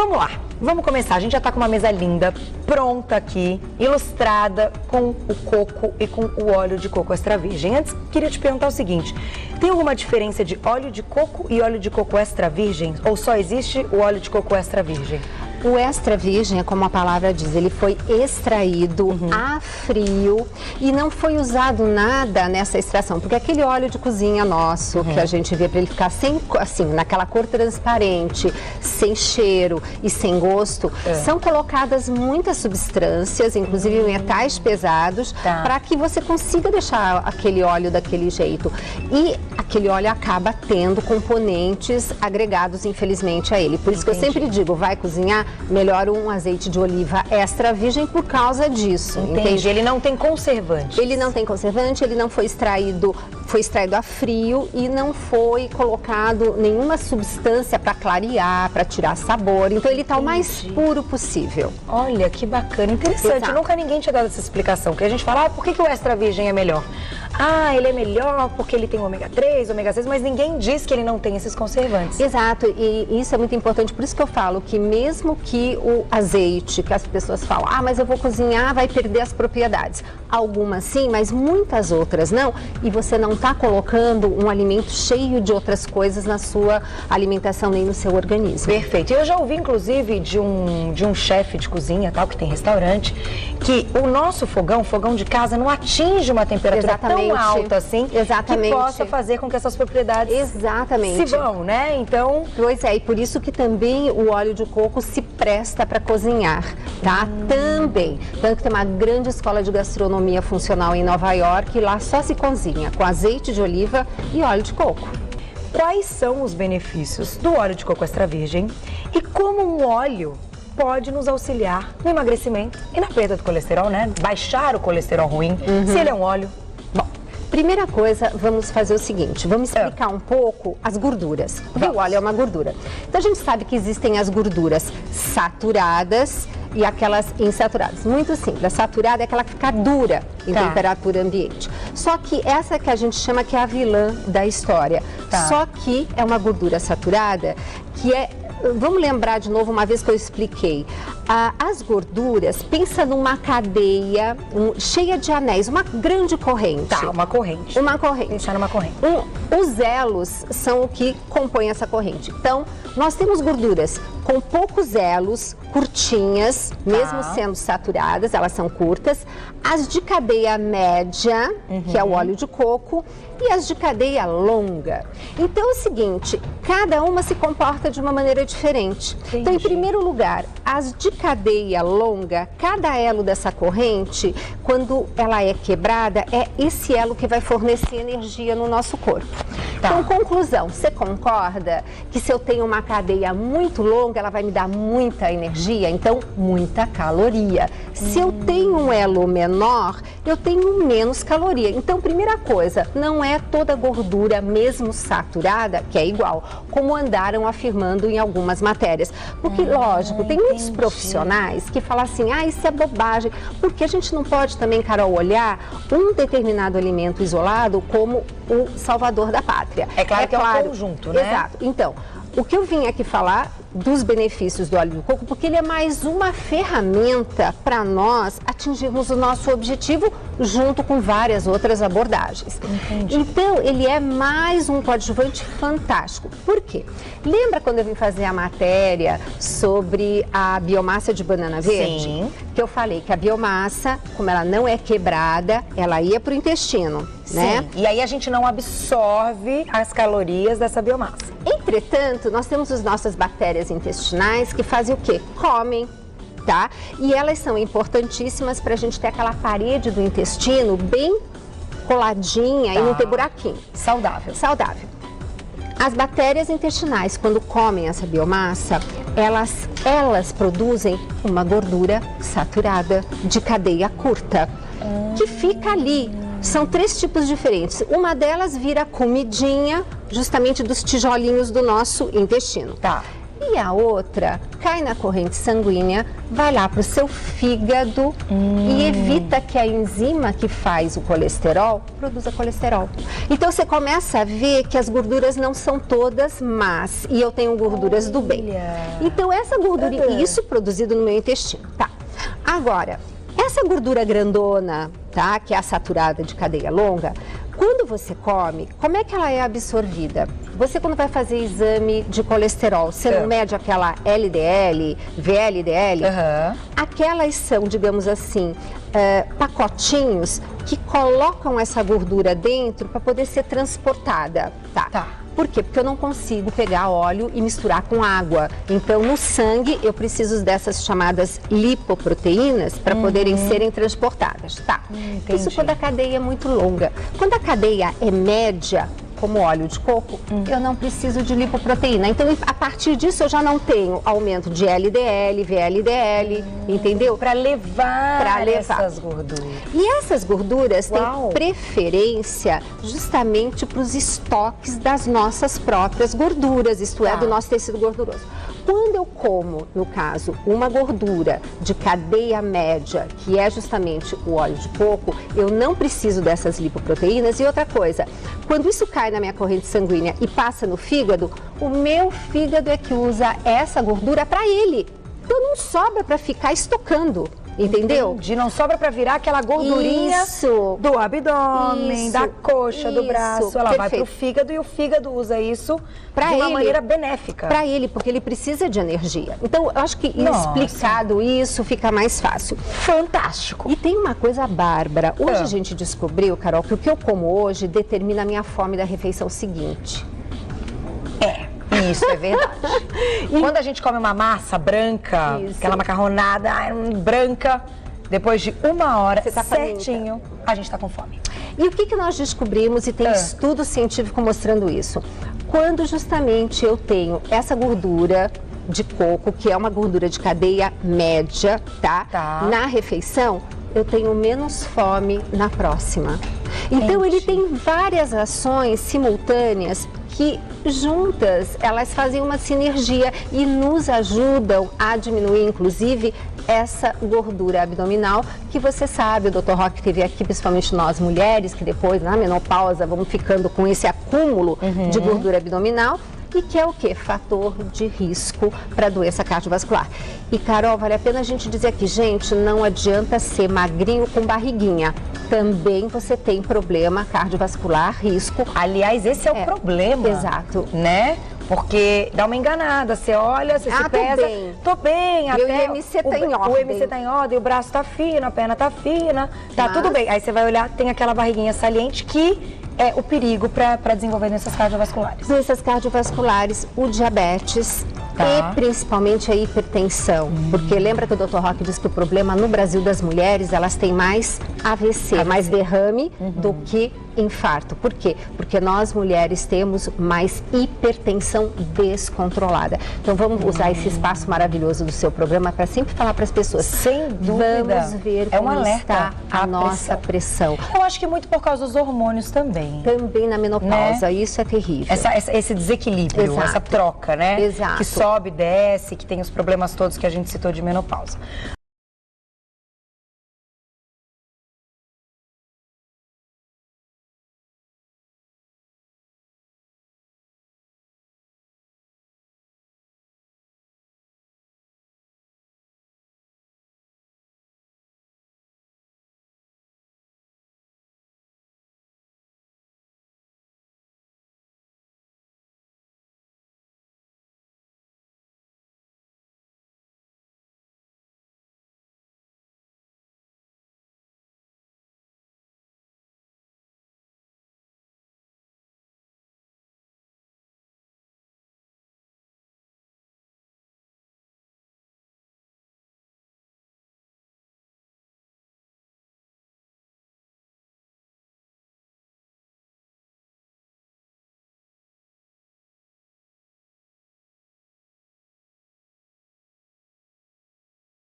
Vamos lá, vamos começar. A gente já tá com uma mesa linda, pronta aqui, ilustrada com o coco e com o óleo de coco extra virgem. Antes, queria te perguntar o seguinte, tem alguma diferença de óleo de coco e óleo de coco extra virgem? Ou só existe o óleo de coco extra virgem? O extra virgem, como a palavra diz, ele foi extraído a frio e não foi usado nada nessa extração, porque aquele óleo de cozinha nosso, que a gente vê para ele ficar sem, assim, naquela cor transparente, sem cheiro e sem gosto, são colocadas muitas substâncias, inclusive metais pesados, para que você consiga deixar aquele óleo daquele jeito. E aquele óleo acaba tendo componentes agregados, infelizmente, a ele. Por isso que eu sempre digo, vai cozinhar, melhor um azeite de oliva extra virgem por causa disso. Entendi. Ele não tem conservante. Ele não tem conservante, ele não foi extraído a frio e não foi colocado nenhuma substância para clarear, para tirar sabor. Então ele está o mais puro possível. Olha, que bacana, interessante. Exato. Nunca ninguém tinha dado essa explicação, porque a gente fala, por que o extra virgem é melhor? Ah, ele é melhor porque ele tem ômega 3, ômega 6, mas ninguém diz que ele não tem esses conservantes. Exato, e isso é muito importante, por isso que eu falo que mesmo que o azeite, que as pessoas falam, mas eu vou cozinhar, vai perder as propriedades. Algumas sim, mas muitas outras não, e você não está colocando um alimento cheio de outras coisas na sua alimentação, nem no seu organismo. Perfeito. Eu já ouvi, inclusive, de um chefe de cozinha, tal, que tem restaurante, que o nosso fogão, fogão de casa, não atinge uma temperatura tão alta assim, que possa fazer com que essas propriedades se vão, né? Então... Pois é, e por isso que também o óleo de coco se presta para cozinhar, tá? Também. Tanto que tem uma grande escola de gastronomia funcional em Nova York, e lá só se cozinha com azeite de oliva e óleo de coco. Quais são os benefícios do óleo de coco extra virgem e como um óleo pode nos auxiliar no emagrecimento e na perda do colesterol, né? Baixar o colesterol ruim, se ele é um óleo. Bom, primeira coisa, vamos fazer o seguinte, vamos explicar um pouco as gorduras, porque o óleo é uma gordura. Então a gente sabe que existem as gorduras saturadas e aquelas insaturadas. Muito simples, a saturada é aquela que fica dura em temperatura ambiente. Só que essa que a gente chama que é a vilã da história. Só que é uma gordura saturada que é... Vamos lembrar de novo uma vez que eu expliquei. As gorduras, pensa numa cadeia cheia de anéis, uma grande corrente. Uma corrente. Uma corrente. Pensar numa corrente. Os elos são o que compõem essa corrente. Então, nós temos gorduras com poucos elos, curtinhas, mesmo sendo saturadas, elas são curtas. As de cadeia média, que é o óleo de coco, e as de cadeia longa. Então é o seguinte, cada uma se comporta de uma maneira diferente. Então, em primeiro lugar, as de cadeia longa, cada elo dessa corrente, quando ela é quebrada, é esse elo que vai fornecer energia no nosso corpo. Então, conclusão, você concorda que se eu tenho uma cadeia muito longa, ela vai me dar muita energia, então muita caloria. Se eu tenho um elo menor, eu tenho menos caloria. Então, primeira coisa, não é toda gordura, mesmo saturada, que é igual, como andaram afirmando em algumas matérias. Porque, lógico, tem muitos profissionais que falam assim, isso é bobagem, porque a gente não pode também, Carol, olhar um determinado alimento isolado como o salvador da pátria. É claro que é um conjunto, né? Exato. Então, o que eu vim aqui falar dos benefícios do óleo de coco, porque ele é mais uma ferramenta para nós atingirmos o nosso objetivo junto com várias outras abordagens. Entendi. Então, ele é mais um coadjuvante fantástico. Por quê? Lembra quando eu vim fazer a matéria sobre a biomassa de banana verde? Sim. Que eu falei que a biomassa, como ela não é quebrada, ela ia para o intestino, né? E aí a gente não absorve as calorias dessa biomassa. Entretanto, nós temos as nossas bactérias intestinais que fazem o quê? Comem, tá? E elas são importantíssimas para a gente ter aquela parede do intestino bem coladinha e não ter buraquinho. Saudável. Saudável. As bactérias intestinais, quando comem essa biomassa, elas produzem uma gordura saturada de cadeia curta, que fica ali. São 3 tipos diferentes. Uma delas vira comidinha, justamente dos tijolinhos do nosso intestino. E a outra cai na corrente sanguínea, vai lá para o seu fígado e evita que a enzima que faz o colesterol produza colesterol. Então você começa a ver que as gorduras não são todas más e eu tenho gorduras do bem. Então essa gordura, isso produzido no meu intestino, tá? Agora, essa gordura grandona, tá? Que é a saturada de cadeia longa, quando você come, como é que ela é absorvida? Você quando vai fazer exame de colesterol, você não mede aquela LDL, VLDL? Aquelas são, digamos assim, pacotinhos que colocam essa gordura dentro para poder ser transportada, tá? Por quê? Porque eu não consigo pegar óleo e misturar com água. Então, no sangue, eu preciso dessas chamadas lipoproteínas para poderem serem transportadas, tá? Isso quando a cadeia é muito longa. Quando a cadeia é média, como óleo de coco, eu não preciso de lipoproteína. Então, a partir disso, eu já não tenho aumento de LDL, VLDL, entendeu? Para levar essas gorduras. E essas gorduras têm preferência justamente para os estoques das nossas próprias gorduras, isto é, do nosso tecido gorduroso. Quando eu como, no caso, uma gordura de cadeia média, que é justamente o óleo de coco, eu não preciso dessas lipoproteínas. E outra coisa, quando isso cai na minha corrente sanguínea e passa no fígado, o meu fígado é que usa essa gordura para ele. Então não sobra para ficar estocando. Entendeu? Entendi. Não sobra para virar aquela gordurinha do abdômen, da coxa, do braço. Ela vai para o fígado e o fígado usa isso de uma maneira benéfica. Para ele, porque ele precisa de energia. Então, eu acho que explicado isso fica mais fácil. Fantástico. E tem uma coisa bárbara. Hoje a gente descobriu, Carol, que o que eu como hoje determina a minha fome da refeição seguinte. Isso é verdade. Quando a gente come uma massa branca, aquela macarronada branca, depois de 1 hora, certinho, a gente está com fome. E o que nós descobrimos, e tem estudo científico mostrando isso? Quando justamente eu tenho essa gordura de coco, que é uma gordura de cadeia média, na refeição, eu tenho menos fome na próxima. Então, ele tem várias ações simultâneas que juntas elas fazem uma sinergia e nos ajudam a diminuir, inclusive, essa gordura abdominal que você sabe, o Dr. Roque teve aqui, principalmente nós mulheres, que depois na menopausa vamos ficando com esse acúmulo de gordura abdominal. E que é o quê? Fator de risco para doença cardiovascular. E, Carol, vale a pena a gente dizer aqui, gente, não adianta ser magrinho com barriguinha. Também você tem problema cardiovascular, risco. Aliás, esse é o problema. Exato. Né? Porque dá uma enganada, você olha, você se pesa. Tô bem, até o IMC tá em ordem. O IMC tá em ordem, o braço tá fino, a perna tá fina, tá tudo bem. Aí você vai olhar, tem aquela barriguinha saliente que é o perigo para desenvolver doenças cardiovasculares. Doenças cardiovasculares, o diabetes e principalmente a hipertensão. Porque lembra que o Dr. Roque disse que o problema no Brasil das mulheres, elas têm mais AVC. Mais derrame do que infarto. Por quê? Porque nós mulheres temos mais hipertensão descontrolada. Então vamos usar esse espaço maravilhoso do seu programa para sempre falar para as pessoas. Sem dúvida. Vamos ver como está a nossa pressão. Eu acho que muito por causa dos hormônios também. Também na menopausa, né? Isso é terrível. Esse desequilíbrio, essa troca, né? Exato. Que sobe, desce, que tem os problemas todos que a gente citou de menopausa.